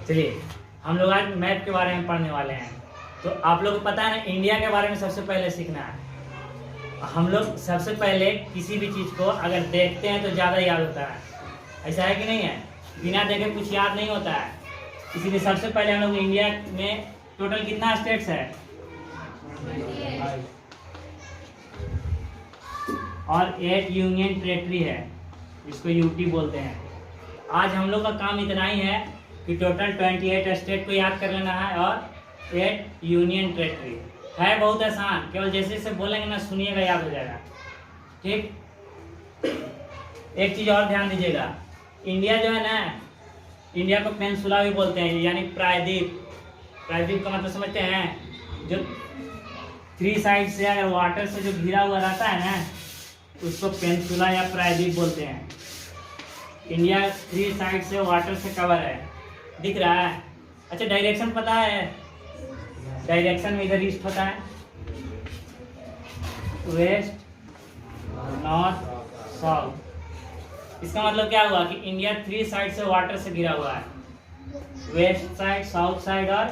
चलिए हम लोग आज मैप के बारे में पढ़ने वाले हैं। तो आप लोग को पता है ना, इंडिया के बारे में सबसे पहले सीखना है। हम लोग सबसे पहले किसी भी चीज़ को अगर देखते हैं तो ज़्यादा याद होता है, ऐसा है कि नहीं है? बिना देखे कुछ याद नहीं होता है। इसीलिए सबसे पहले हम लोग इंडिया में टोटल कितना स्टेट्स है और 8 यूनियन टेरेटरी है, इसको यूटी बोलते हैं। आज हम लोग का काम इतना ही है कि टोटल 28 स्टेट को याद कर लेना है और 8 यूनियन टेरेटरी है। बहुत आसान, केवल जैसे जैसे बोलेंगे ना सुनिएगा, याद हो जाएगा। ठीक, एक चीज़ और ध्यान दीजिएगा, इंडिया जो है ना, इंडिया को पेनिनसुला भी बोलते हैं, यानी प्रायद्वीप। प्रायद्वीप का मतलब समझते हैं? जो 3 साइड से अगर वाटर से जो घिरा हुआ रहता है ना, उसको पेनिनसुला या प्रायद्वीप बोलते हैं। इंडिया 3 साइड से वाटर से कवर है, दिख रहा है? अच्छा, डायरेक्शन पता है? डायरेक्शन में इधर ईस्ट होता है, वेस्ट, नॉर्थ, साउथ। इसका मतलब क्या हुआ कि इंडिया 3 साइड से वाटर से घिरा हुआ है, वेस्ट साइड, साउथ साइड और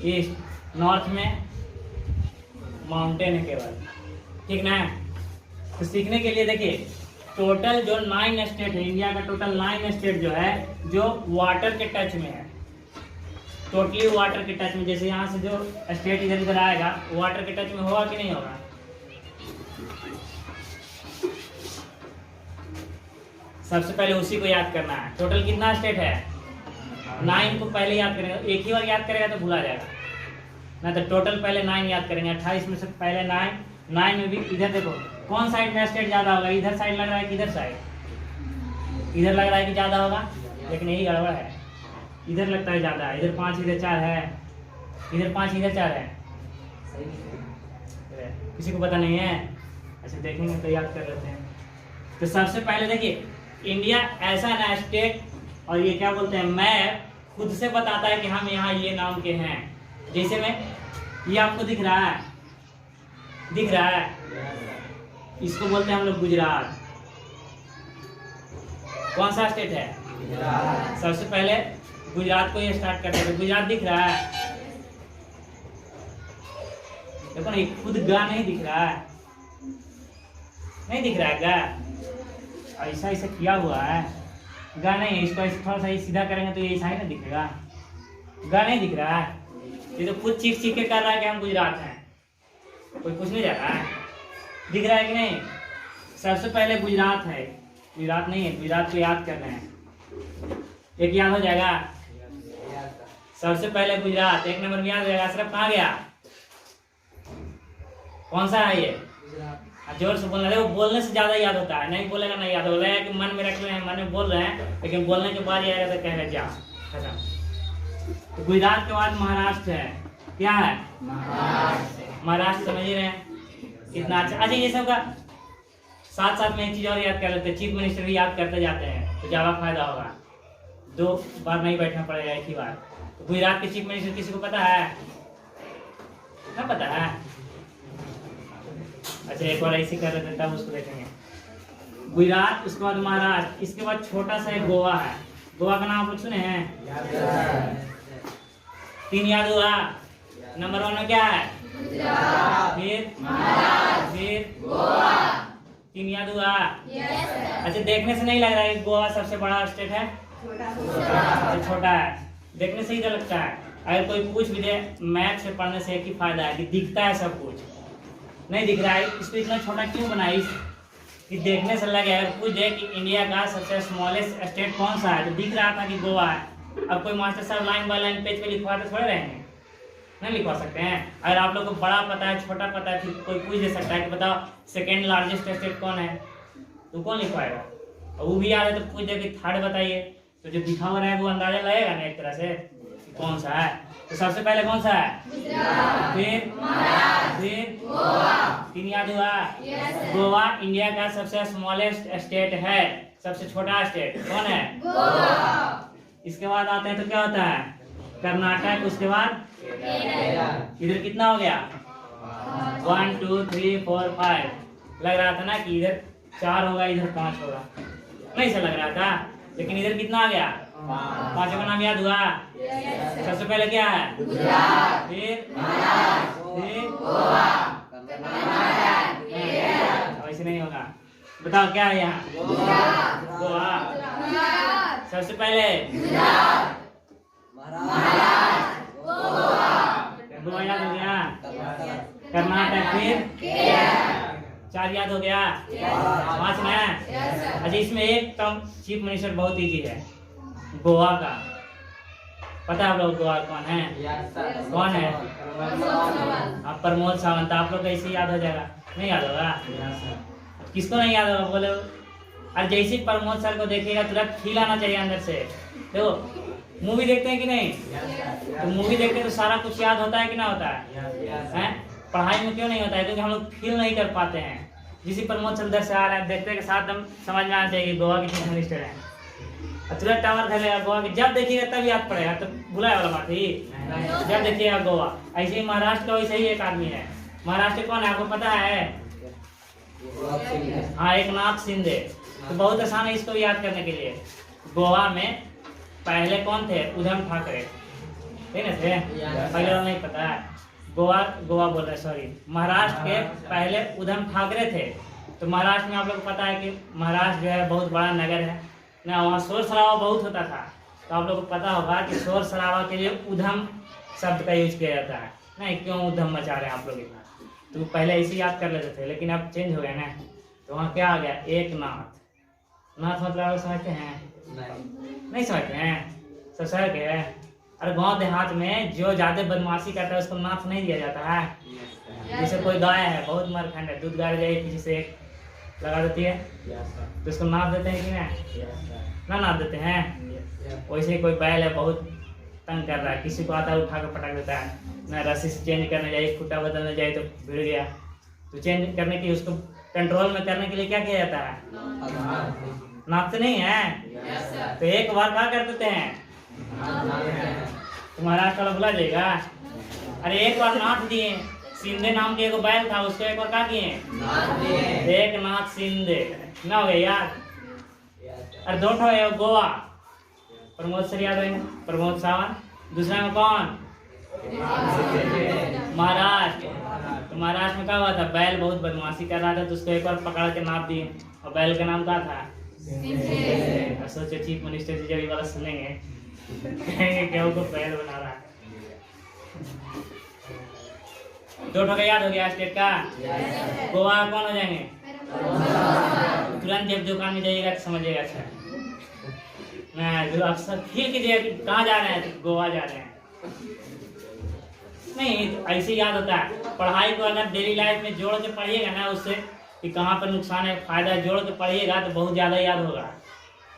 ईस्ट। नॉर्थ में माउंटेन है केवल, ठीक ना? तो सीखने के लिए देखिए, टोटल जो 9 स्टेट है, इंडिया का टोटल 9 स्टेट जो है, जो वाटर के टच में है, टोटली वाटर के टच में। जैसे यहाँ से जो स्टेट इधर इधर आएगा, वाटर के टच में होगा कि नहीं होगा? सबसे पहले उसी को याद करना है। टोटल कितना स्टेट है? 9 को पहले याद करेंगे। एक ही बार याद करेगा तो भुला जाएगा ना, तो टोटल पहले 9 याद करेंगे। 28 में से पहले 9 में भी इधर देखो कौन साइड में स्टेट ज्यादा होगा। इधर साइड लग रहा है कि इधर साइड? इधर लग रहा है कि ज्यादा होगा, लेकिन यही गड़बड़ है, इधर लगता है ज्यादा है। इधर 5 इधर 4 है, इधर 5 इधर 4 है। किसी को पता नहीं है? अच्छा, देखेंगे तो याद कर लेते हैं। तो सबसे पहले देखिए, इंडिया ऐसा ना स्टेट, और ये क्या बोलते हैं, मैप खुद से बताता है कि हम यहाँ ये नाम के हैं। जैसे में ये आपको दिख रहा है, दिख रहा है, इसको बोलते हैं हम लोग गुजरात। कौन सा स्टेट है? सबसे पहले गुजरात को ये स्टार्ट करते हैं। गुजरात दिख रहा है, देखो ना, खुद गा नहीं दिख रहा है, नहीं दिख रहा है गा, ऐसा ऐसा किया हुआ है, गा नहीं है। इसको थोड़ा सा सीधा करेंगे तो ये ऐसा ही ना दिखेगा, गा नहीं दिख रहा है। ये तो खुद चीख चीख के कर रहा है कि हम गुजरात हैं, कोई कुछ नहीं जा रहा है। दिख रहा है कि नहीं? सबसे पहले गुजरात है, गुजरात नहीं है, गुजरात को याद कर रहे हैं। एक याद हो जाएगा, सबसे पहले गुजरात, 1 नंबर में याद हो जाएगा। सिर्फ कहाँ गया? कौन सा है ये? जोर से बोलना, देखो बोलने से ज्यादा याद होता है, नहीं बोलेगा नहीं याद होगा। कि मन में रख रहे हैं, मन में बोल रहे हैं, लेकिन बोलने के बाद ये आएगा तो कहेगा जा। तो गुजरात के बाद महाराष्ट्र है। क्या है? महाराष्ट्र, समझ रहे हैं? कितना अच्छा। अच्छा, ये सब का साथ साथ में एक चीज और याद कर लेते हैं, चीफ मिनिस्टर भी याद करते जाते हैं तो ज्यादा फायदा होगा। 2 बार नहीं बैठना पड़ेगा, एक ही बार। तो गुजरात के चीफ मिनिस्टर किसी को पता है? ना पता है? अच्छा, एक बार ऐसे कर रहे थे तब उसको देखेंगे। गुजरात, उसके बाद महाराष्ट्र, इसके बाद छोटा सा एक गोवा है। गोवा का नाम आप लोग सुने हैं? 3 याद हुआ। नंबर 1 में क्या है? फिर गोवा। 3 याद हुआ। अच्छा, देखने से नहीं लग रहा है कि गोवा सबसे बड़ा स्टेट है? छोटा है, देखने से ही तो लगता है। अगर कोई पूछ भी दे, मैप से पढ़ने से एक ही फायदा है कि दिखता है सब कुछ, नहीं दिख रहा है। इसको इतना छोटा क्यों बनाई कि देखने से लगे। अगर पूछ दे कि इंडिया का सबसे स्मॉलेस्ट स्टेट कौन सा है, तो दिख रहा था कि गोवा है। अब कोई मास्टर साहब लाइन बाय लाइन पेज पे लिखवा तो थोड़े रहेंगे, नहीं लिखवा सकते हैं। अगर आप लोग को बड़ा पता है, छोटा पता है, फिर कोई पूछ दे सकता है कि बताओ सेकेंड लार्जेस्ट स्टेट कौन है, तो कौन लिखवाएगा? और वो भी याद है तो पूछ दे कि 3rd बताइए, तो जो दिखा हुआ है वो अंदाजा लगेगा ना एक तरह से कौन सा है। तो सबसे पहले कौन सा है? फिर गोवा। 3 याद हुआ। गोवा इंडिया का सबसे स्मॉलेस्ट स्टेट है, सबसे छोटा स्टेट कौन है? गोवा। इसके बाद आते हैं तो क्या होता है? कर्नाटक, उसके बाद इधर कितना हो गया? 1 2 3 4 5। लग रहा था ना कि इधर 4 होगा, इधर 5 होगा, नहीं से लग रहा था। लेकिन इधर कितना आ गया? 5 का नाम याद हुआ? सबसे पहले क्या है? फिर ऐसे नहीं होगा। बताओ क्या है यहाँ? गोवा। सबसे पहले गोवा याद हो गया। कर्नाटक, फिर 4 याद हो गया। 5 में। अच्छा, इसमें एक टर्म चीफ मिनिस्टर बहुत इजी है, गोवा का। पता है आप लोग गोवा कौन है? कौन है? आप प्रमोद सावंत। आप लोग कैसे याद हो जाएगा? नहीं याद होगा? किसको नहीं याद होगा बोले? और जैसे प्रमोद सर को देखिएगा तुरंत फील आना चाहिए अंदर से। देखो, मूवी देखते हैं कि नहीं? तो मूवी देखते हैं तो सारा कुछ याद होता है कि ना होता है? पढ़ाई में क्यों नहीं होता है? क्योंकि हम लोग फील नहीं कर पाते हैं। जिसी प्रमोद सर उधर से आ रहा है, देखते के साथ हम समझ में आना चाहिए गोवा के चीफ मिनिस्टर हैं। तुरंत टावर खेलेगा गोवा के, जब देखिएगा तब याद पड़ेगा। तो भुलाए वाला बात ही, जब देखिएगा गोवा। ऐसे ही महाराष्ट्र का वैसे ही एक आदमी है। महाराष्ट्र कौन है आपको पता है? हाँ, एकनाथ शिंदे। तो बहुत आसान है इसको याद करने के लिए। गोवा में पहले कौन थे? उद्धव ठाकरे थे ना? थे पहले नहीं पता है? गोवा बोल रहे, सॉरी, महाराष्ट्र के पहले उद्धव ठाकरे थे। तो महाराष्ट्र में आप लोग को पता है कि महाराष्ट्र जो है बहुत बड़ा नगर है ना, वहाँ शोर शराबा बहुत होता था। तो आप लोग को पता होगा कि शोर शराबा के लिए उद्धम शब्द का यूज किया जाता है। नहीं, क्यों उद्धम मचा रहे हैं आप लोग इतना? तो पहले ऐसे याद कर लेते थे, लेकिन अब चेंज हो गया ना। तो वहाँ क्या आ गया? एक नाथ। नाथ मतलब आप समझते हैं? नहीं समझते हैं? सब समझ गए? अरे गांव देहात में जो ज्यादा बदमाशी करता है उसको नाथ नहीं दिया जाता है। जैसे कोई गाय है, बहुत मरखंड है, दूध गाड़ जाए पीछे से एक लगा देती है, तो उसको नाथ देते हैं कि ना नाथ देते हैं? वैसे ही कोई बैल है, बहुत तंग कर रहा है, किसी को आता है उठा कर पटक देता है ना। रस्सी से चेंज करने जाए, खुटा बदलने जाए तो भिड़ गया। तो चेंज करने के, उसको कंट्रोल में करने के लिए क्या किया जाता है? नापते नहीं है? तो एक बार क्या कर देते हैं? तो महाराष्ट्र वाला बुला जाएगा। अरे एक बार नाथ दिए। शिंदे नाम के एक बैल था, उसको एक बार क्या किए? एक नाथ शिंदे ना हो गया याद? अरे दो ठो है गोवा, प्रमोद सर याद है, प्रमोद सावंत। दूसरा में कौन? महाराष्ट्र। तो महाराष्ट्र में क्या हुआ था? बैल बहुत बदमाशी कर रहा था, तो उसको एक बार पकड़ के नाप दिए। और बैल का नाम क्या था? सोचो चीफ मिनिस्टर जी जब ये वाला सुनेंगे कहेंगे क्या को बैल बना रहा है। दो ठो याद हो गया स्टेट का। गोवा कौन हो जाएंगे? तुरंत जब दुकान में जाइएगा तो समझिएगा। अच्छा ना, जो आप सब फील कीजिए कहाँ जा रहे हैं? गोवा जा रहे हैं। नहीं, ऐसे याद होता है। पढ़ाई को अगर डेली लाइफ में जोड़ के पढ़िएगा ना, उससे कि कहाँ पर नुकसान है फायदा जोड़ के पढ़िएगा तो बहुत ज्यादा याद होगा।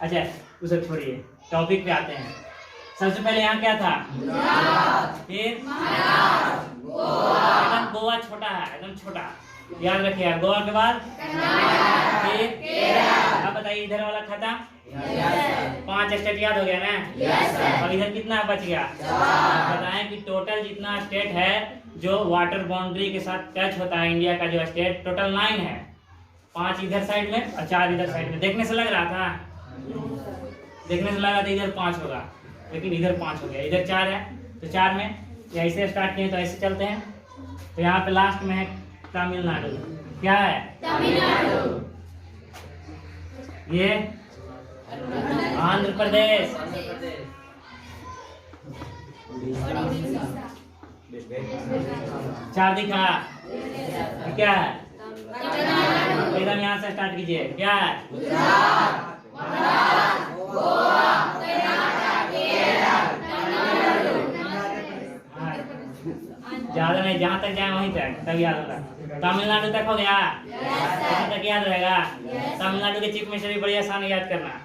अच्छा, उसे छोड़िए, टॉपिक पे आते हैं। सबसे पहले यहाँ क्या था? फिर एकदम गोवा छोटा है, एकदम छोटा, याद रखिएगा। गोवा के बाद फिर अब बताइए इधर वाला खत्म। 5 स्टेट याद हो गया ना? और इधर कितना बच गया? बताएं कि टोटल जितना स्टेट है जो वाटर बाउंड्री के साथ टच होता है इंडिया का जो स्टेट, टोटल 9 है। 5 इधर साइड में और 4 इधर साइड में। देखने से लग रहा था, देखने से लगा था इधर 5 होगा, लेकिन इधर 5 हो गया। इधर 4 है, तो 4 में ऐसे स्टार्ट किए तो ऐसे चलते हैं। तो यहाँ पे लास्ट में है तमिलनाडु। क्या है? तमिलनाडु। ये आंध्र प्रदेश। चार दिखा क्या है? एकदम यहाँ से स्टार्ट कीजिए। क्या है? ज्यादा नहीं, जहाँ तक जाए वहीं तक, तब याद होगा। तमिलनाडु तक हो गया, वहाँ तक याद रहेगा। तमिलनाडु के चीफ मिनिस्टर भी बड़ी आसान है याद करना।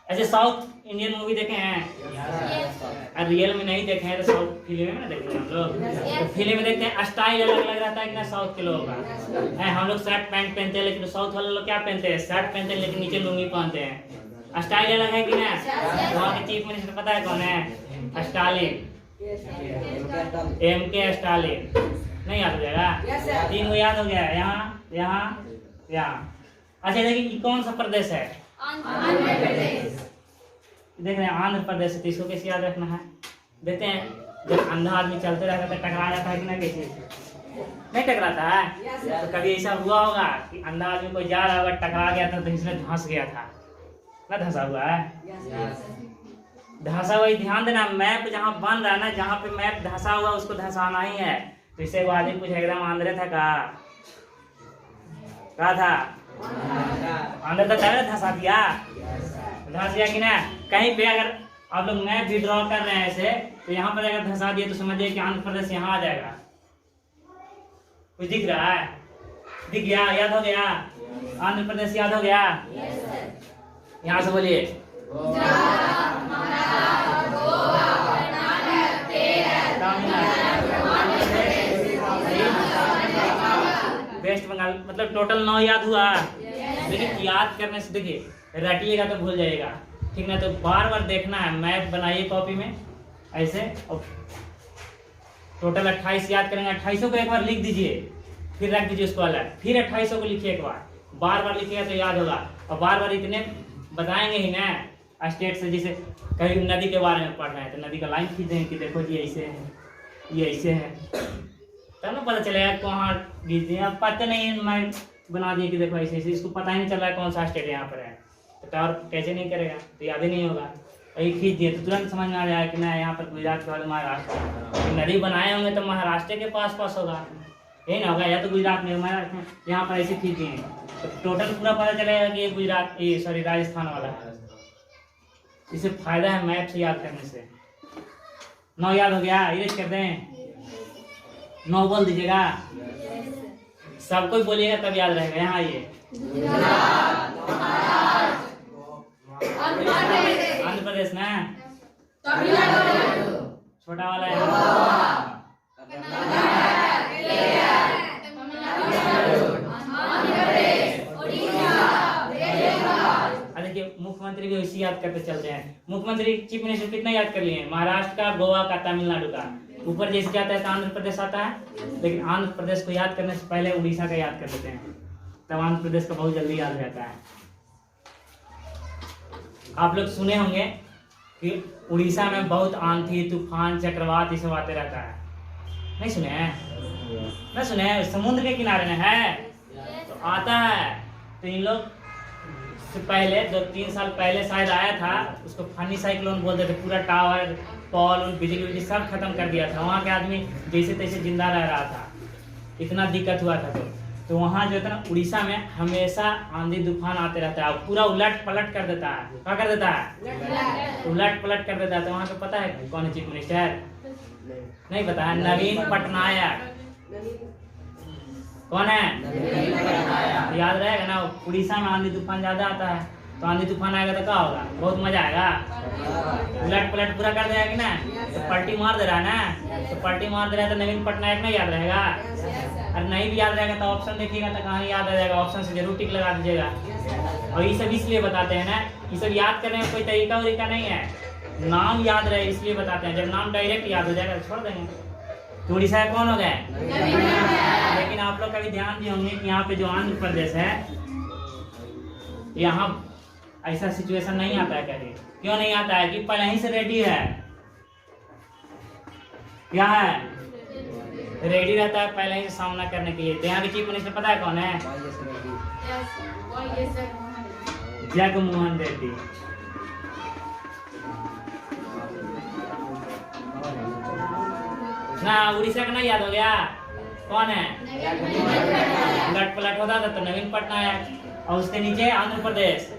ऐसे साउथ इंडियन मूवी देखे हैं? और रियल में नहीं देखे हैं तो साउथ फिल्म में ना देखे हम लोग। तो फिल्म में देखते हैं स्टाइल अलग अलग रहता है कि ना साउथ के लोगों का। हम लोग शर्ट पैंट पहनते हैं, लेकिन साउथ वाले लोग क्या पहनते हैं? शर्ट पहनते हैं लेकिन नीचे लुंगी पहनते हैं। स्टाइल अलग है कि ना? वहाँ के चीफ मिनिस्टर पता है कौन है? Stalin, MK Stalin. नहीं याद हो जाएगा? 3 याद हो गया। यहाँ यहाँ यहाँ। अच्छा देखिए कौन सा प्रदेश है? देख रहे हैं आंध्र प्रदेश, तो इसको कैसे याद रखना है? देखते हैं जब अंधा आदमी चलते रहता है तो टकरा जाता है कि नहीं, कैसे नहीं टकराता है? तो कभी ऐसा हुआ होगा कि अंधा आदमी कोई जा रहा होगा, टकरा गया था तो इसमें धंस गया था ना, धंसा हुआ है? धंसा हुआ ही ध्यान देना, मैप जहाँ बन रहा है ना, जहाँ पे मैप धंसा हुआ उसको धंसाना ही है। तो इसे वो आदमी कुछ एकदम आंध्र था, कहा था आंध्र था, धंसा दिया, धंस गया कि ना? कहीं पे अगर आप लोग मैप भी ड्रॉ कर रहे हैं ऐसे, तो यहाँ पर अगर धंसा दिए तो समझिए कि आंध्र प्रदेश यहाँ आ जाएगा। कुछ दिख रहा है? दिख गया? याद हो गया? आंध्र प्रदेश याद हो गया? यहाँ से बोलिए। वेस्ट बंगाल, मतलब टोटल 9 याद हुआ। लेकिन याद करने से देखिए, रटिएगा तो भूल जाएगा, ठीक ना? तो बार बार देखना है, मैप बनाइए कॉपी में ऐसे, और टोटल 28 याद करेंगे। 28 को एक बार लिख दीजिए, फिर रख दीजिए उसको अलग, फिर 28 को लिखिए एक बार, बार बार लिखिएगा तो याद होगा। और बार बार इतने बताएंगे ही ना स्टेट से, जैसे कभी नदी के बारे में पढ़ रहे हैं तो नदी का लाइन खींच देंगे कि देखो जी ऐसे है, ये ऐसे है, तब ना पता चलेगा कहाँ खींच दिए। अब पता नहीं है, मैं बना दिए कि देखो ऐसे ऐसे, इसको पता ही नहीं चल रहा है कौन सा स्टेट यहाँ पर है, तो और कैसे नहीं करेगा, तो याद ही नहीं होगा। वही खींच दिए तो तुरंत समझ में आ जाएगा कि ना यहाँ पर गुजरात के बाद महाराष्ट्र, नदी बनाए होंगे तो महाराष्ट्र के पास होगा, यही ना होगा, या तो गुजरात में महाराष्ट्र, यहाँ पर ऐसे खींच दिए तो टोटल पूरा पता चलेगा कि ये गुजरात, ये सॉरी राजस्थान वाला है। इससे फायदा है मैप से याद करने से। 9 याद हो गया? इरेज कर दें, 9 बोल दीजिएगा, सबको बोलिएगा तब याद रहेगा। यहाँ आइए, आंध्र प्रदेश ना, छोटा वाला है मुख्यमंत्री भी इसी याद करते चलते हैं। मुख्यमंत्री चीफ मिनिस्टर कितना याद कर लिए? महाराष्ट्र का, गोवा का, तमिलनाडु का, ऊपर जैसे जाता है तो आंध्र प्रदेश आता है, लेकिन आंध्र प्रदेश को याद करने से पहले उड़ीसा का याद कर लेते हैं, तब आंध्र प्रदेश का बहुत जल्दी याद रहता है। आप लोग सुने होंगे कि उड़ीसा में बहुत आंधी, तूफान, चक्रवात ये सब आते रहता है, नहीं सुने हैं? नहीं सुने हैं? समुद्र के किनारे में है तो आता है। तो इन लोग से पहले 2-3 साल पहले शायद आया था, उसको फनी साइक्लोन बोलते थे, पूरा टावर, पोल, बिजली सब खत्म कर दिया था। वहाँ के आदमी जैसे तैसे जिंदा रह रहा था, इतना दिक्कत हुआ था। तो वहाँ जो है ना, उड़ीसा में हमेशा आंधी तूफान आते रहता है और पूरा उलट पलट कर देता है। क्या कर देता है? उलट पलट कर देता है। तो वहाँ पे पता है कौन है चीफ मिनिस्टर? नहीं पता है? नवीन पटनायक। कौन है? याद रहेगा ना। उड़ीसा में आंधी तूफान ज्यादा आता है, तो आंधी तूफान आएगा तो क्या होगा? बहुत मजा आएगा, उलट पलट पूरा कर देगा कि ना। तो पलटी मार दे रहा है ना, तो पलटी मार दे रहा है तो नवीन पटनायक नहीं याद रहेगा। और नहीं भी याद रहेगा तो ऑप्शन देखिएगा तो कहानी याद आ जाएगा, ऑप्शन से जरूर टिक लगा दीजिएगा। और ये सब इसलिए बताते हैं ना, ये सब याद करने में कोई तरीका वरीका नहीं है, नाम याद रहे इसलिए बताते हैं। जब नाम डायरेक्ट याद हो जाएगा तो छोड़ देंगे। तो उड़ीसा कौन हो गए? लेकिन आप लोग कभी ध्यान दिए होंगे कि यहाँ पे जो आंध्र प्रदेश है, यहाँ ऐसा सिचुएशन नहीं आता है। कभी क्यों नहीं आता है? कि पहले ही से रेडी है। क्या है? रेडी रहता है पहले ही से सामना करने के लिए। तो यहाँ के चीफ मिनिस्टर पता है कौन है? जगनमोहन रेड्डी। ना उड़ीसा का नहीं याद हो गया? कौन है? उलट पलट होता था तो नवीन पटनायक, और उसके नीचे आंध्र प्रदेश।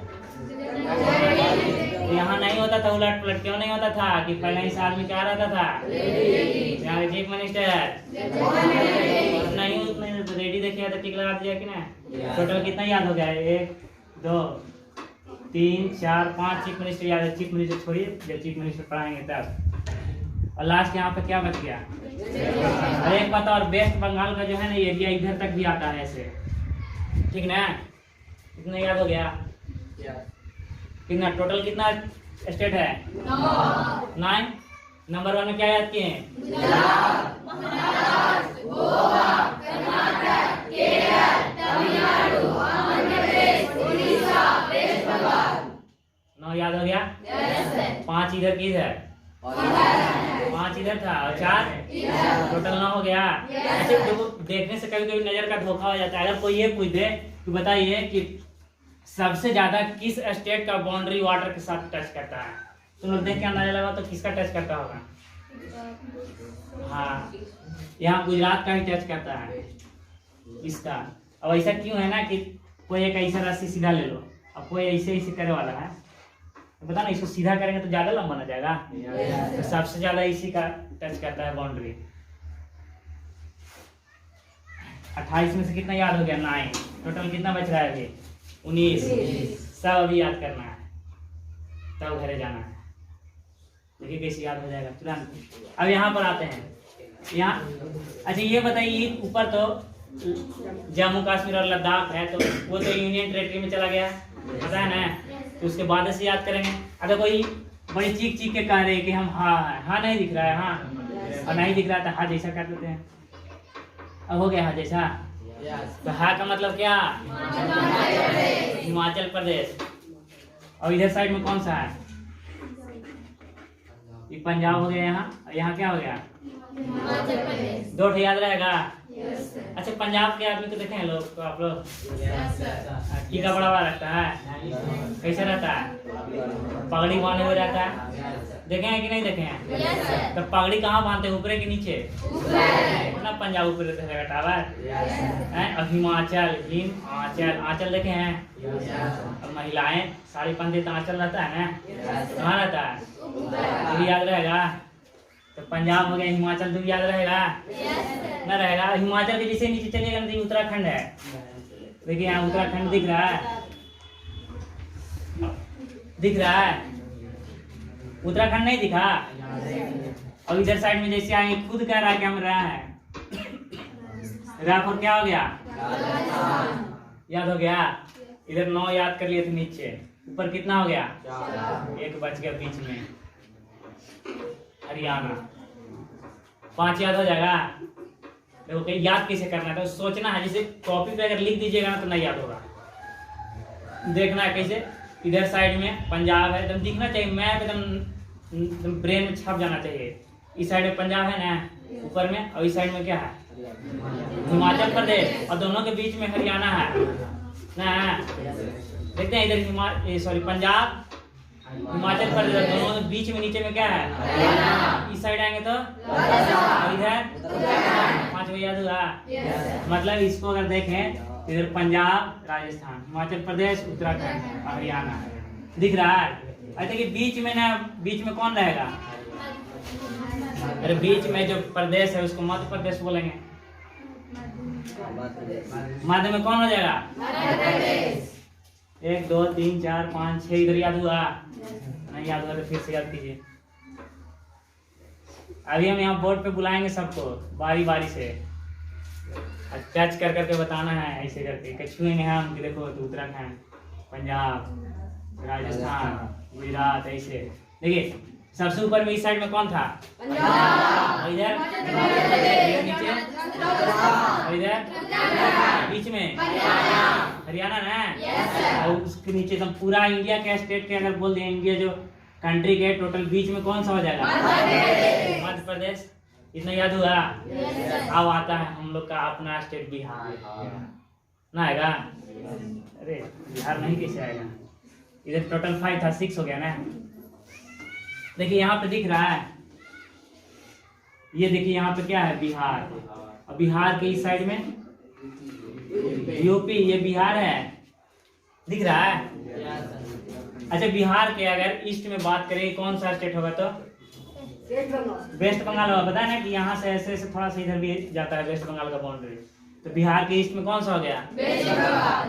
यहाँ नहीं होता था उलट पलट। क्यों नहीं होता था? कि पहले ही आदमी क्या रहता था? यहाँ चीफ मिनिस्टर नहीं उतने तो रेडी देखिए तो टिक लगा दिया कि ना। टोटल कितना याद हो गया? 1 2 3 4 5 चीफ मिनिस्टर याद है। चीफ मिनिस्टर छोड़िए, जब चीफ मिनिस्टर पढ़ाएंगे तब। और लास्ट यहाँ पे क्या बच गया? एक पता, और वेस्ट बंगाल का जो है ना एरिया इधर तक भी आता है ऐसे, ठीक ना? कितना याद हो गया? कितना टोटल कितना स्टेट है? 9। नंबर 1 में क्या याद किए हैं? गोवा, कर्नाटक, केरल, तमिलनाडु, आंध्र प्रदेश, उड़ीसा, वेस्ट बंगाल। याद हो गया? 5 इधर की इधर, 5 इधर था और 4 टोटल 9 हो गया। ऐसे देखो, देखने से कभी कभी नजर का धोखा हो जाता है। अगर कोई ये पूछ दे कि बताइए कि सबसे ज्यादा किस स्टेट का बाउंड्री वाटर के साथ टच करता है, तुम लोग देख के अंदाजा लगा तो किसका टच करता होगा? हाँ, यहाँ गुजरात का ही टच करता है इसका। अब ऐसा क्यों है ना कि कोई एक ऐसा रस्सी सीधा ले लो, अब कोई ऐसे ऐसे करे वाला है, तो पता ना इसको सीधा करेंगे तो ज्यादा लंबा ना जाएगा। तो सबसे ज्यादा इसी का टच करता है बाउंड्री। 28 में से कितना याद हो गया? 9। टोटल कितना बच रहा है अभी? 19। सब अभी याद करना है, तब घरे जाना है। देखिए कैसे याद हो जाएगा तुरंत। अब यहाँ पर आते हैं। यहाँ अच्छा ये बताइए, ऊपर तो जम्मू कश्मीर और लद्दाख है, तो वो तो यूनियन टेरिटरी में चला गया, पता है ना? तो उसके बाद से याद करेंगे। अगर कोई बड़ी चीख चीख के कह रहे कि हम हाँ नहीं दिख रहा है, हाँ और नहीं दिख रहा था, हाँ जैसा कर लेते हैं। अब हो गया हाँ जैसा, तो हाँ का मतलब क्या? हिमाचल प्रदेश। और इधर साइड में कौन सा है? ये पंजाब हो गया। यहाँ क्या हो गया? दो याद रहेगा। अच्छा, पंजाब के आदमी को देखे हैं लोग तो आप लोग? टीका बड़ा बड़ा रखता है, कैसे रहता है? पगड़ी बांधे हुए रहता है, देखे हैं कि नहीं देखे हैं? तो पगड़ी कहाँ बांधते हैं, ऊपर के नीचे? ना पंजाब ऊपर रहेगा टावर। और हिमाचल, आंचल देखे हैं? और महिलाएं साड़ी पहनते तो आंचल रहता है ना, कहाँ रहता है? तो याद रहेगा। तो पंजाब हो गया, हिमाचल तो याद रहेगा ना? रहेगा। हिमाचल के जैसे नीचे चलिएगा ना, उत्तराखंड है। देखिए यहाँ उत्तराखंड दिख रहा है, दिख रहा है? उत्तराखंड नहीं दिखा? और इधर साइड में जैसे आए, खुद कह रहा है कि हम रहा है, राफर क्या हो गया? याद हो गया। इधर 9 याद कर लिए थे, नीचे ऊपर कितना हो गया? 1 बच गया बीच में, हरियाणा। 5 याद हो जाएगा। देखो कि याद कैसे करना है, तो सोचना है। जैसे कॉपी पे अगर लिख दीजिएगा ना तो नहीं याद होगा। देखना है कैसे, इधर साइड में पंजाब है, एकदम दिखना चाहिए, मैप एकदम ब्रेन में छप जाना चाहिए। इस साइड में पंजाब है ना ऊपर में, और इस साइड में क्या है? हिमाचल प्रदेश, और दोनों के बीच में हरियाणा है ना। देखते हैं इधर पंजाब, हिमाचल प्रदेश, दोनों के बीच में नीचे में क्या है? इस साइड आएंगे तो इधर 5 याद हुआ। मतलब इसको अगर देखें, इधर पंजाब, राजस्थान, हिमाचल प्रदेश, उत्तराखंड, हरियाणा दिख रहा है। अच्छा कि बीच में ना, बीच में कौन रहेगा? अरे बीच में जो प्रदेश है उसको मध्य प्रदेश बोलेंगे। मध्य में कौन हो जाएगा? 1 2 3 4 5 6 इधर याद हुआ? नहीं याद हुआ तो फिर से याद कीजिए। अभी हम यहाँ बोर्ड पे बुलाएंगे सबको बारी बारी से, टच कर करके बताना है, ऐसे करके छुएंगे हम कि देखो तो उत्तराखंड, पंजाब, राजस्थान, गुजरात, ऐसे। देखिए सबसे ऊपर में इस साइड में कौन था? पंजाब। इधर नीचे, इधर बीच में हरियाणा ना। और उसके नीचे एकदम पूरा इंडिया के स्टेट के अगर बोल दिए, इंडिया जो कंट्री के टोटल बीच में कौन सा हो जाएगा? मध्य प्रदेश। इतना याद हुआ? अब आता है हम लोग का अपना स्टेट बिहार ना आएगा। अरे बिहार नहीं कैसे आएगा? इधर टोटल 5 था, 6 हो गया ना। देखिए यहाँ पे दिख रहा है, ये देखिए यहाँ पे क्या है? बिहार। और बिहार के इस साइड में यूपी, ये बिहार है, दिख रहा है? अच्छा बिहार के अगर ईस्ट में बात करें कौन सा स्टेट होगा? तो वेस्ट बंगाल होगा। पता है ना कि यहाँ से ऐसे ऐसे थोड़ा सा इधर भी जाता है वेस्ट बंगाल का बाउंड्री। तो बिहार के ईस्ट में कौन सा हो गया?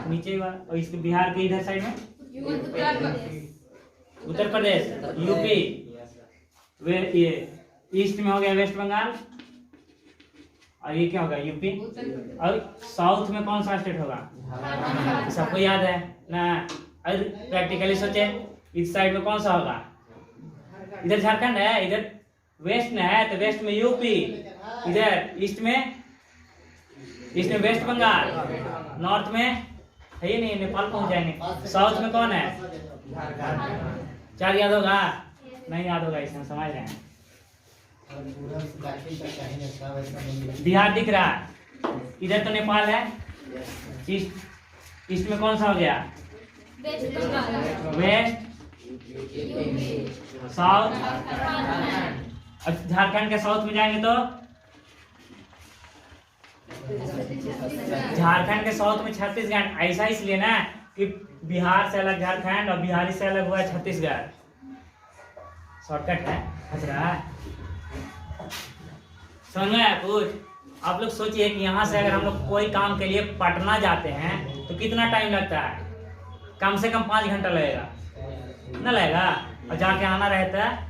नीचे हुआ। और इसके बिहार के इधर साइड में उत्तर प्रदेश, यूपी। ये ईस्ट में हो गया वेस्ट बंगाल, और ये क्या होगा? यूपी। और साउथ में कौन सा स्टेट होगा? सबको याद है ना। और प्रैक्टिकली सोचे, इस साइड में कौन सा होगा? इधर झारखंड है, इधर वेस्ट में है तो वेस्ट में यूपी, इधर ईस्ट में वेस्ट बंगाल, नॉर्थ में है ही नहीं, नेपाल पहुंच जाएंगे। साउथ में कौन है? 4 याद होगा? नहीं याद होगा, इसमें समझ रहे हैं। बिहार दिख रहा है, इधर तो नेपाल है। ईस्ट में कौन सा हो गया? West, south. अब झारखंड के साउथ में जाएंगे तो झारखंड के साउथ में छत्तीसगढ़। ऐसा इसलिए ना कि बिहार से अलग झारखंड और बिहारी से अलग हुआ छत्तीसगढ़। शॉर्टकट है, समझ रहा है? समझ में आया कुछ? आप लोग सोचिए कि यहाँ से अगर हम लोग कोई काम के लिए पटना जाते हैं तो कितना टाइम लगता है? कम से कम 5 घंटा लगेगा, ना लगेगा? और जाके आना रहता है।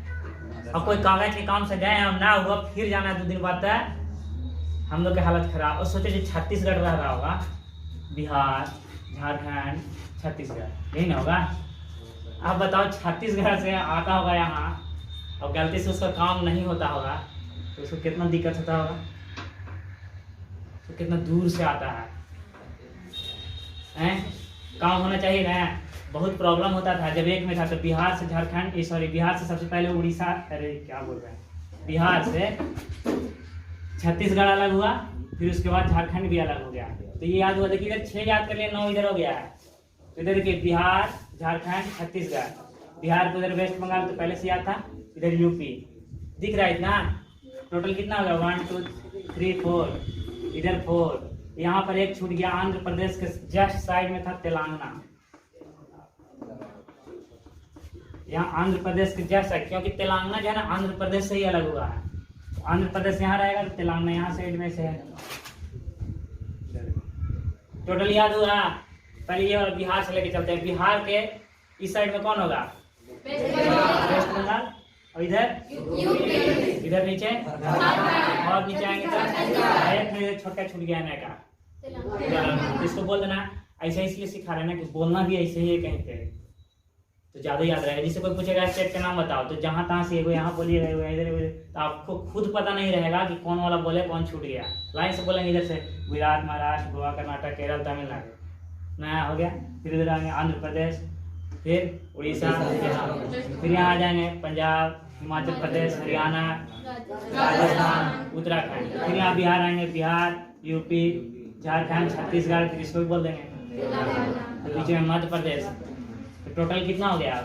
और कोई कागज के काम से गए हम, ना हुआ, फिर जाना 2 दिन बाद है, हम लोग की हालत खराब। और सोचे जो छत्तीसगढ़ रह रहा होगा, बिहार, झारखंड, छत्तीसगढ़, यही ना होगा? आप बताओ, छत्तीसगढ़ से आता होगा यहाँ और गलती से उसका काम नहीं होता होगा तो उसको कितना दिक्कत होता होगा? तो कितना दूर से आता है, हैं? काम होना चाहिए ना। बहुत प्रॉब्लम होता था जब एक में था, तो बिहार से झारखंड, सॉरी, बिहार से सबसे पहले उड़ीसा, अरे क्या बोल रहे हैं, बिहार से छत्तीसगढ़ अलग हुआ, फिर उसके बाद झारखंड भी अलग हो गया। तो ये याद हुआ, देखिए इधर 6 याद कर लिया, 9 इधर हो गया है। तो इधर देखिए बिहार, झारखंड, छत्तीसगढ़। बिहार को इधर वेस्ट बंगाल तो पहले से याद था, इधर यूपी दिख रहा है। इतना टोटल कितना होगा? 1 2 3 4, इधर 4, यहाँ पर एक छूट गया। आंध्र प्रदेश के जस्ट साइड में था तेलंगाना। यहाँ आंध्र प्रदेश के जस्ट साइड, क्योंकि तेलंगाना जो है ना आंध्र प्रदेश से ही अलग हुआ है। आंध्र प्रदेश यहाँ रहेगा तो तेलंगाना यहाँ साइड में से है। टोटल याद हुआ? पहले ये और बिहार से लेके चलते हैं। बिहार के इस साइड में कौन होगा? वेस्ट बंगाल। और इधर नीचे और नीचे आएंगे तो छोटा छूट गया है का, इसको बोल देना। ऐसा इसलिए सिखा रहे हैं ना कि बोलना भी ऐसे ही है कहीं पे, तो ज्यादा याद रहेगा। जिससे कोई पूछेगा स्टेट का नाम बताओ, तो जहां तहां से एगो यहाँ बोलिएगा, इधर, तो आपको खुद पता नहीं रहेगा कि कौन वाला बोले, कौन छूट गया। लाइन से बोलेंगे, इधर से गुजरात, महाराष्ट्र, गोवा, कर्नाटक, केरल, तमिलनाडु, नया हो गया। फिर इधर आएंगे आंध्र प्रदेश, फिर उड़ीसा, फिर यहाँ आ जाएंगे पंजाब, हिमाचल प्रदेश, हरियाणा, राजस्थान, उत्तराखंड। फिर यहाँ बिहार आएंगे, बिहार, यूपी, झारखंड, छत्तीसगढ़, फिर इसको भी बोल देंगे। तो बीच में मध्य प्रदेश। तो टोटल कितना हो गया?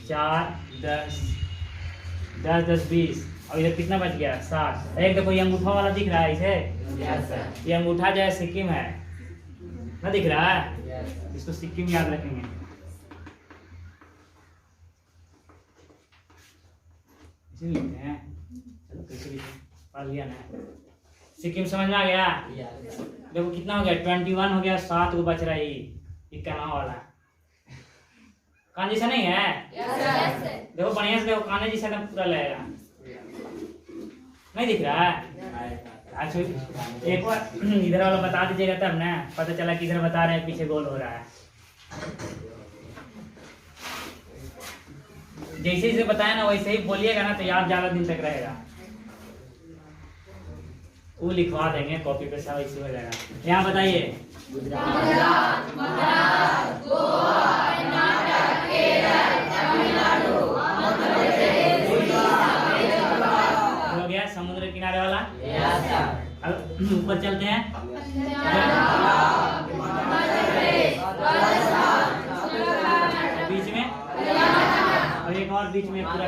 4 10 10 10 20, और इधर कितना बच गया? 7। एक देखो ये अंगूठा वाला दिख रहा है इसे, ये अंगूठा जो है सिक्किम है ना, दिख रहा है? इसको सिक्किम याद रखेंगे। लिखते हैं, चलो कैसे लिखें, पढ़ लिया ना। सिक्किम समझ में आ गया? देखो कितना हो गया? 21 हो गया, 7 को बच रहा है। इक्यावन वाला कान जैसा नहीं है? देखो बढ़िया से देखो, कान जैसा एकदम पूरा लगेगा, नहीं दिख रहा है? अच्छा एक बार इधर वाला बता दीजिएगा, तब ना पता चला कि इधर बता रहे हैं, पीछे गोल हो रहा है। जैसे जैसे बताया ना वैसे ही बोलिएगा ना, तो याद ज्यादा दिन तक रहेगा। वो लिखवा देंगे कॉपी पे, सब ऐसे हो जाएगा। यहाँ बताइए, गुजरात, महाराष्ट्र, गोवा, कर्नाटक, केरल, तमिलनाडु, आंध्र प्रदेश, हो गया समुद्र किनारे वाला। अब ऊपर चलते हैं, बीच में और एक और बीच में पूरा।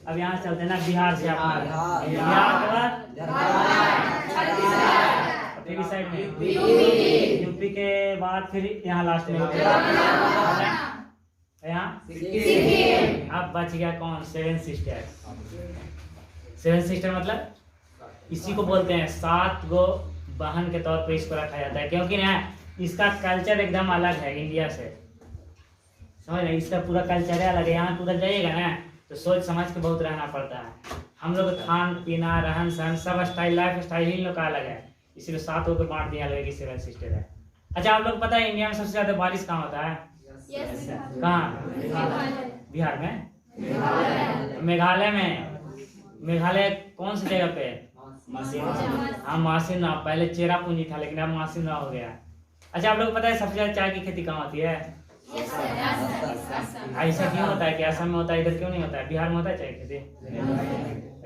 अब यहाँ चलते हैं ना बिहार से, अपना बिहार के बाद फिर इस साइड में यूपी के बाद फिर यहाँ लास्ट में यहाँ अब बच गया कौन? 7 सिस्टर। 7 सिस्टर मतलब इसी को बोलते हैं 7 गो बहन के तौर पर इसको रखा जाता है, क्योंकि ना इसका कल्चर एकदम अलग है इंडिया से, समझ रहे? इसका पूरा कल्चर है अलग है। यहाँ उधर जाइएगा ना तो सोच समझ के बहुत रहना पड़ता है। हम लोग खान पीना, रहन सहन, सब स्टाइल, लाइफ स्टाइल इन लोग का अलग है, इसीलिए 7 को बांट दिया अलग 7 सिस्टर है। अच्छा आप लोग पता है इंडिया में सबसे ज्यादा बारिश कहाँ होता है? कहाँ? बिहार में, मेघालय में। मेघालय कौन सी जगह पे? हाँ मासिनरा, पहले चेरापूंजी था लेकिन अब मासिनरा हो गया। अच्छा आप लोग पता है सबसे ज्यादा चाय की खेती कहाँ होती है? ऐसा क्यों होता है कि असम में होता है इधर क्यों नहीं होता है? बिहार में होता है चाहे खेती,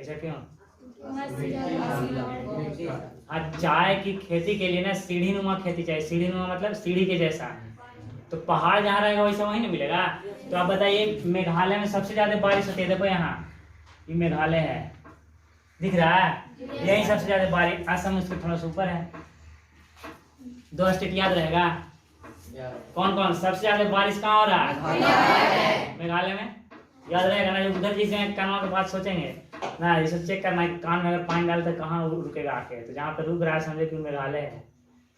ऐसा क्यों? हाँ, चाय की खेती के लिए ना सीढ़ी नुमा खेती चाहिए। सीढ़ी नुमा मतलब सीढ़ी के जैसा। तो पहाड़ जहाँ रहेगा वैसा वहीं नहीं मिलेगा। तो आप बताइए, मेघालय में सबसे ज्यादा बारिश होती है। देखो यहाँ, ये मेघालय है, दिख रहा है, यही सबसे ज्यादा बारिश। असम उसके थोड़ा सा ऊपर है। 2 स्टेट याद रहेगा कौन कौन? सबसे ज्यादा बारिश कहाँ हो रहा है? मेघालय में। याद रहेगा ना। उधर जिस कानों की बात सोचेंगे ना, इसे चेक करना है कान में अगर पानी डालते कहाँ रुकेगा आके। तो जहाँ पे रुक रहा है समझे कि मेघालय है।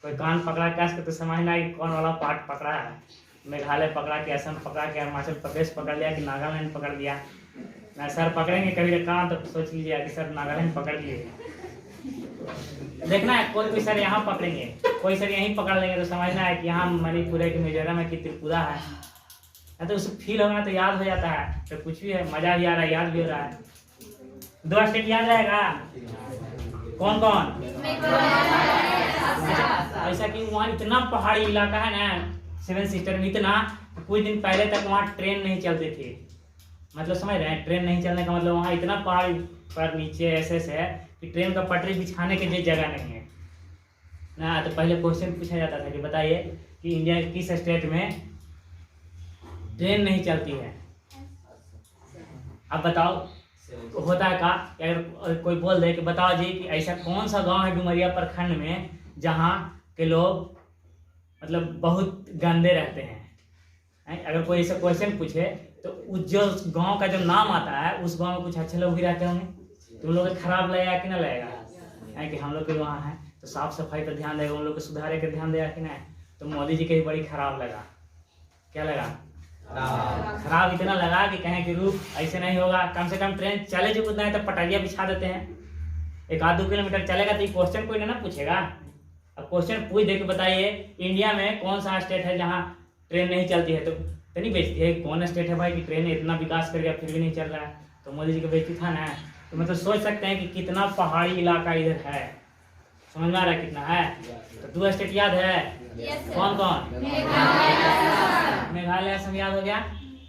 कोई कान पकड़ा कैस के तो समझना है कि कौन वाला पार्ट पकड़ा है। मेघालय पकड़ा कि असम पकड़ा कि अरुणाचल प्रदेश पकड़ लिया कि नागालैंड पकड़ लिया ना। सर पकड़ेंगे कभी कान तो सोच लीजिए कि सर नागालैंड पकड़ लिए। देखना है कोई सर यहाँ पकड़ेंगे, कोई सर यहीं पकड़ लेंगे तो समझना है कि यहाँ मणिपुर है कि मिजोरम है कि त्रिपुरा है। तो उसे फील होगा तो याद हो जाता है। तो कुछ भी है, मजा भी आ रहा है, याद भी हो रहा है। 2 स्टेट याद रहेगा कौन कौन? ऐसा कि वहाँ इतना पहाड़ी इलाका है ना, 7 सिस्टर में इतना, कुछ दिन पहले तक वहाँ ट्रेन नहीं चलती थी। मतलब समझ रहे हैं, ट्रेन नहीं चलने का मतलब वहाँ इतना पहाड़ पर नीचे ऐसे है कि ट्रेन का पटरी बिछाने के लिए जगह नहीं है ना। तो पहले क्वेश्चन पूछा जाता था कि बताइए कि इंडिया के किस स्टेट में ट्रेन नहीं चलती है? अब बताओ होता है का? अगर कोई बोल दे कि बताओ जी कि ऐसा कौन सा गांव है डुमरिया प्रखंड में जहाँ के लोग मतलब बहुत गंदे रहते हैं? अगर कोई ऐसा क्वेश्चन पूछे तो उस जो गांव का जो नाम आता है उस गांव में कुछ अच्छे लोग भी रहते होंगे। तुम लोग को खराब लगेगा कि ना लगेगा? कि हम लोग के वहाँ है तो साफ सफाई पर ध्यान देगा, उन लोग को सुधारे के ध्यान देगा कि नहीं? तो मोदी जी के भी बड़ी खराब लगा। क्या लगा? खराब इतना लगा कि कहें कि रुक ऐसे नहीं होगा, कम से कम ट्रेन चले जो उतना है तो पटरिया बिछा देते हैं। 1-2 किलोमीटर चलेगा तो ये क्वेश्चन कोई ना पूछेगा। अब क्वेश्चन पूछ दे के बताइए इंडिया में कौन सा स्टेट है जहाँ ट्रेन नहीं चलती है? तो नहीं बेचती है। कौन स्टेट है भाई कि ट्रेन इतना विकास कर गया फिर भी नहीं चल रहा है? तो मोदी जी का बेचती था ना। तो मतलब सोच सकते हैं कि कितना पहाड़ी इलाका इधर है। समझ में आ रहा है कितना है? तो 2 स्टेट याद है कौन कौन? मेघालय असम याद हो गया।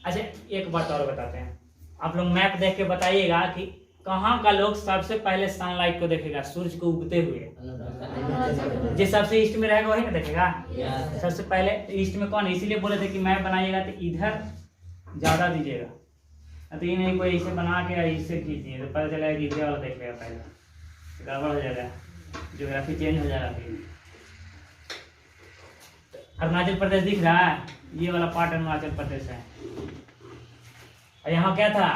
अच्छा एक बात और बताते हैं, आप लोग मैप देख के बताइएगा कि कहाँ का लोग सबसे पहले सनलाइट को देखेगा, सूरज को उगते हुए। जिस सबसे ईस्ट में रहेगा वही ना देखेगा सबसे पहले। ईस्ट में कौन? इसीलिए बोले थे कि मैप बनाइएगा तो इधर ज्यादा दीजिएगा, तो ये नहीं कोई इसे बना के इससे कीजिए तो पता चलेगा कि इधर वाला देख लेगा पहले, तो गड़बड़ हो जाएगा, ज्योग्राफी चेंज हो जाएगा। फिर अरुणाचल प्रदेश दिख रहा है, ये वाला पार्ट अरुणाचल प्रदेश है। और यहाँ क्या था?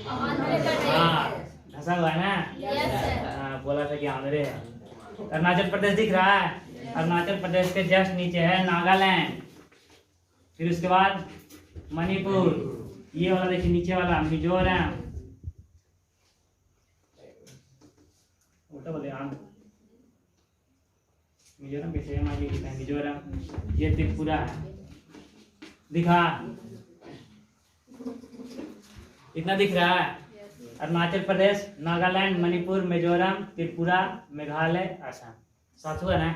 हाँ धसा हुआ है ना। हाँ बोला था कि आंध्रे है। अरुणाचल प्रदेश दिख रहा है। अरुणाचल प्रदेश के जस्ट नीचे है नागालैंड, फिर उसके बाद मणिपुर, ये वाला देखिए नीचे वाला मिजोरम, मिजोरम कैसे मिजोरम, ये त्रिपुरा है। दिखा इतना दिख रहा है। अरुणाचल प्रदेश, नागालैंड, मणिपुर, मिजोरम, त्रिपुरा, मेघालय, असम। 7 हुआ ना?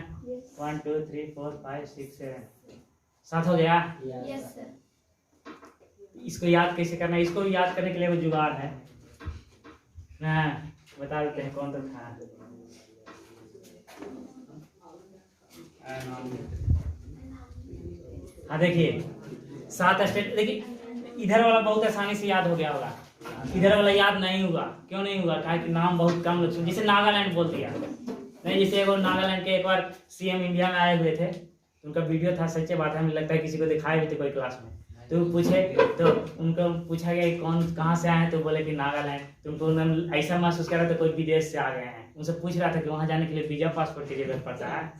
1 2 3 4 5 6 7 7 हो गया। इसको याद कैसे करना है? इसको याद करने के लिए वो जुगाड़ है ना, बता देते हैं कौन तो था। हाँ देखिए 7 स्टेट। देखिए इधर वाला बहुत आसानी से याद हो गया होगा, इधर वाला याद नहीं हुआ। क्यों नहीं हुआ? कहा कि नाम बहुत कम लोग, जैसे नागालैंड बोल दिया नहीं। जैसे एक नागालैंड के एक बार सीएम इंडिया में आए हुए थे, उनका वीडियो था, सच्चे बात है, हमें लगता है किसी को दिखाए भी थे कोई क्लास में। तो पूछे तो उनको पूछा गया कि कौन कहाँ से आए हैं, तो बोले कि नागालैंड। तो उनको उन्होंने ऐसा महसूस करा तो कोई विदेश से आ गए हैं। उनसे पूछ रहा था कि वहाँ जाने के लिए वीजा पासपोर्ट की जरूरत पड़ता है?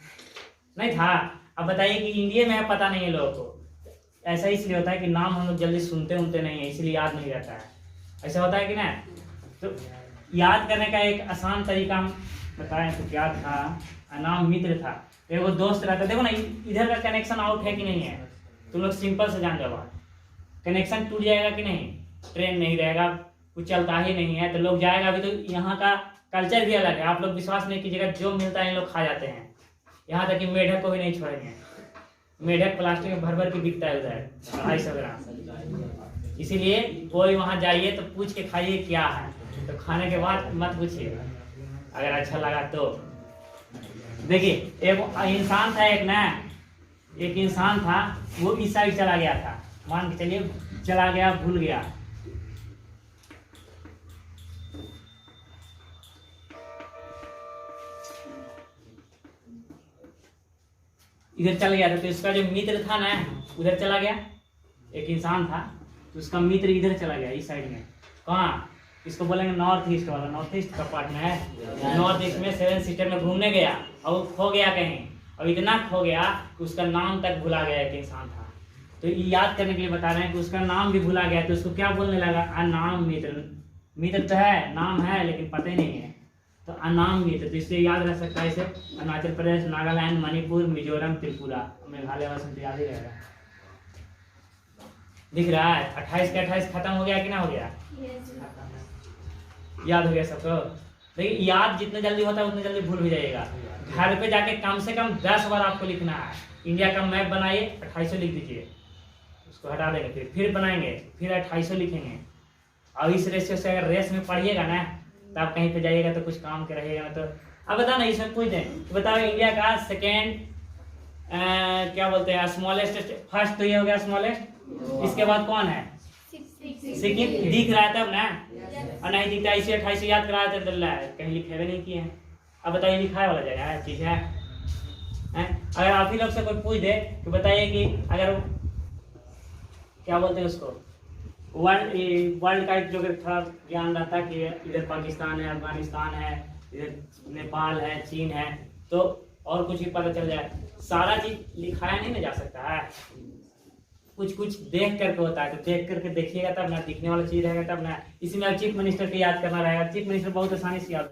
नहीं था। अब बताइए कि इंडिया में है, पता नहीं है लोगों को। ऐसा इसलिए होता है कि नाम हम लोग जल्दी सुनते नहीं है, इसलिए याद नहीं रहता है। ऐसा होता है कि ना। तो याद करने का एक आसान तरीका हम बताएं तो क्या था? नाम मित्र था, एगो दोस्त रहता। देखो ना इधर का कनेक्शन आउट है कि नहीं है, तुम लोग सिंपल से जान जाओ। कनेक्शन टूट जाएगा कि नहीं? ट्रेन नहीं रहेगा, कुछ चलता ही नहीं है तो लोग जाएगा। अभी तो यहाँ का कल्चर भी अलग है, आप लोग विश्वास नहीं कीजिएगा, जो मिलता है इन लोग खा जाते हैं। यहाँ तक कि मेढक को भी नहीं छोड़ेंगे। मेढक प्लास्टिक में भर भर के बिकता है उधर 250 ग्राम। इसीलिए कोई वहां जाइए तो पूछ के खाइए क्या है, तो खाने के बाद मत पूछिए, अगर अच्छा लगा तो। देखिए एक इंसान था, एक इंसान था, वो इस साइड चला गया था, मान के चलिए चला गया, भूल गया, इधर चल गया था, तो इसका जो मित्र था ना उधर चला गया, एक इंसान था तो उसका मित्र इधर चला गया इस साइड में, कहाँ, इसको बोलेंगे नॉर्थ ईस्ट वाला, नॉर्थ ईस्ट का पार्ट में है, नॉर्थ ईस्ट में 7 सिस्टर में घूमने गया और खो गया कहीं, और इतना खो गया कि उसका नाम तक भुला गया, एक इंसान था। तो ये याद करने के लिए बता रहे हैं कि उसका नाम भी भुला गया, तो उसको क्या बोलने लगा, अनाम मित्र, मित्र तो है, नाम है लेकिन पता ही नहीं है, तो अनाम मित्र, तो इससे याद रह सकता है इसे, अरुणाचल प्रदेश, नागालैंड, मणिपुर, मिजोरम, त्रिपुरा, मेघालय वाला तो याद ही रहेगा। दिख रहा है 28 के 28 खत्म हो गया कि ना हो गया, याद हो गया सबको। देखिए याद जितने जल्दी होता है उतने जल्दी भूल भी जाइएगा। घर पे जाके कम से कम 10 बार आपको लिखना है। इंडिया का मैप बनाइए, 2800 लिख दीजिए, उसको हटा देंगे, फिर बनाएंगे, फिर 2800 लिखेंगे। और इस रेशियो से अगर रेस में पढ़िएगा ना, तो आप कहीं पे जाइएगा तो कुछ काम के रहिएगा। तो अब बता ना, इसमें पूछ दें तो बताओ इंडिया का सेकेंड क्या बोलते हैं स्मॉलेस्ट, फर्स्ट तो ये हो गया स्मॉलेस्ट, इसके बाद कौन है, सिक्किम। दिख रहा है तब ना, और नहीं दिखता इसे 28 याद कराया तो कहीं लिखे नहीं किए हैं। अब बताइए लिखाए वाला जगह है, चीज है? अगर आप ही लोग से कोई पूछ दे तो बताइए कि अगर क्या बोलते हैं उसको, वर्ल्ड का जो थोड़ा ज्ञान रहता है कि इधर पाकिस्तान है, अफगानिस्तान है, इधर नेपाल है, चीन है, तो और कुछ भी पता चल जाए। सारा चीज लिखाया नहीं ना जा सकता है, कुछ कुछ देख करके होता है, तो देख करके देखिएगा तब ना, दिखने वाला चीज रहेगा तब ना। इसी में चीफ मिनिस्टर को याद करना रहेगा, चीफ मिनिस्टर बहुत आसानी से याद